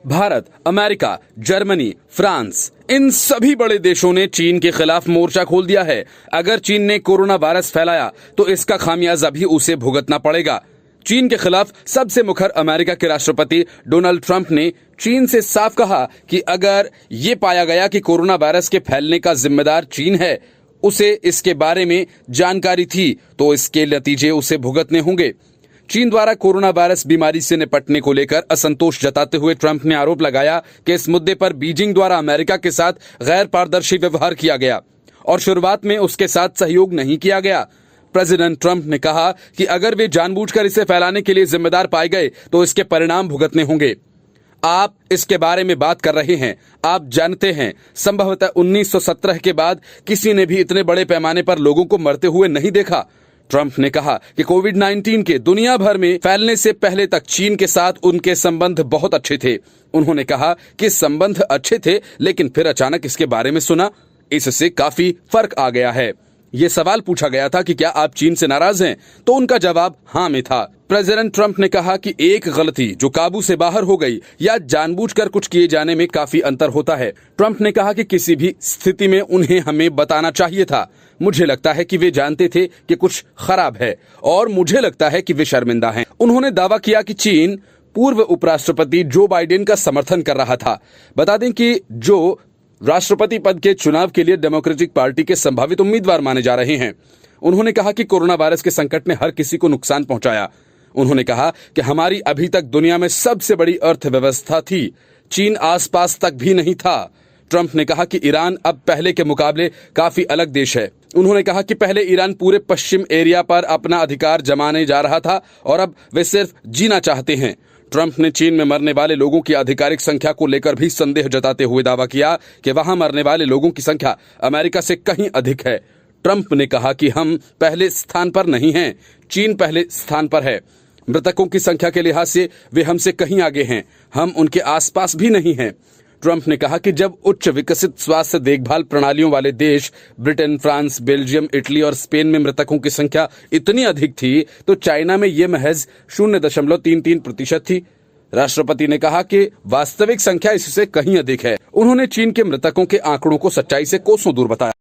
Bharat, America, Germany, France, इन सभी बड़े देशों ने चीन के खिलाफ मोर्चा खोल दिया है। अगर चीन ने कोरोना वायरस फैलाया तो इसका खामियाजा भी उसे भुगतना पड़ेगा। चीन के खिलाफ सबसे मुखर अमेरिका के राष्ट्रपति डोनाल्ड ट्रंप ने चीन से साफ कहा कि अगर ये पाया गया कि कोरोना वायरस के फैलने का जिम्मेदार चीन है, उसे इसके बारे में जानकारी थी, तो इसके नतीजे उसे भुगतने होंगे। चीन द्वारा कोरोना वायरस बीमारी से निपटने को लेकर असंतोष जताते हुए ट्रंप ने आरोप लगाया कि इस मुद्दे पर बीजिंग द्वारा अमेरिका के साथ गैर पारदर्शी व्यवहार किया गया और शुरुआत में उसके साथ सहयोग नहीं किया गया। प्रेसिडेंट ट्रंप ने कहा कि अगर वे जानबूझकर इसे फैलाने के लिए जिम्मेदार पाए गए तो इसके परिणाम भुगतने होंगे। आप इसके बारे में बात कर रहे हैं, आप जानते हैं, संभवतः 1917 के बाद किसी ने भी इतने बड़े पैमाने पर लोगों को मरते हुए नहीं देखा। ट्रंप ने कहा कि कोविड-19 के दुनिया भर में फैलने से पहले तक चीन के साथ उनके संबंध बहुत अच्छे थे। उन्होंने कहा कि संबंध अच्छे थे, लेकिन फिर अचानक इसके बारे में सुना, इससे काफी फर्क आ गया है। ये सवाल पूछा गया था कि क्या आप चीन से नाराज हैं, तो उनका जवाब हाँ में था। प्रेसिडेंट ट्रंप ने कहा कि एक गलती जो काबू से बाहर हो गई या जानबूझकर कुछ किए जाने में काफी अंतर होता है। ट्रंप ने कहा कि किसी भी स्थिति में उन्हें हमें बताना चाहिए था। मुझे लगता है कि वे जानते थे कि कुछ खराब है और मुझे लगता है कि वे शर्मिंदा हैं। उन्होंने दावा किया कि चीन पूर्व उपराष्ट्रपति जो बाइडेन का समर्थन कर रहा था। बता दें कि जो राष्ट्रपति पद के चुनाव के लिए डेमोक्रेटिक पार्टी के संभावित उम्मीदवार माने जा रहे हैं। उन्होंने कहा कि कोरोना वायरस के संकट ने हर किसी को नुकसान पहुंचाया। उन्होंने कहा कि हमारी अभी तक दुनिया में सबसे बड़ी अर्थव्यवस्था थी, चीन आसपास तक भी नहीं था। ट्रंप ने कहा कि ईरान अब पहले के मुकाबले काफी अलग देश है। उन्होंने कहा कि पहले ईरान पूरे पश्चिम एरिया पर अपना अधिकार जमाने जा रहा था और अब वे सिर्फ जीना चाहते हैं। ट्रंप ने चीन में मरने वाले लोगों की आधिकारिक संख्या को लेकर भी संदेह जताते हुए दावा किया कि वहां मरने वाले लोगों की संख्या अमेरिका से कहीं अधिक है। ट्रंप ने कहा कि हम पहले स्थान पर नहीं हैं, चीन पहले स्थान पर है। मृतकों की संख्या के लिहाज से वे हमसे कहीं आगे हैं, हम उनके आसपास भी नहीं हैं। ट्रंप ने कहा कि जब उच्च विकसित स्वास्थ्य देखभाल प्रणालियों वाले देश ब्रिटेन, फ्रांस, बेल्जियम, इटली और स्पेन में मृतकों की संख्या इतनी अधिक थी, तो चाइना में ये महज 0.33% थी। राष्ट्रपति ने कहा कि वास्तविक संख्या इससे कहीं अधिक है। उन्होंने चीन के मृतकों के आंकड़ों को सच्चाई से कोसों दूर बताया।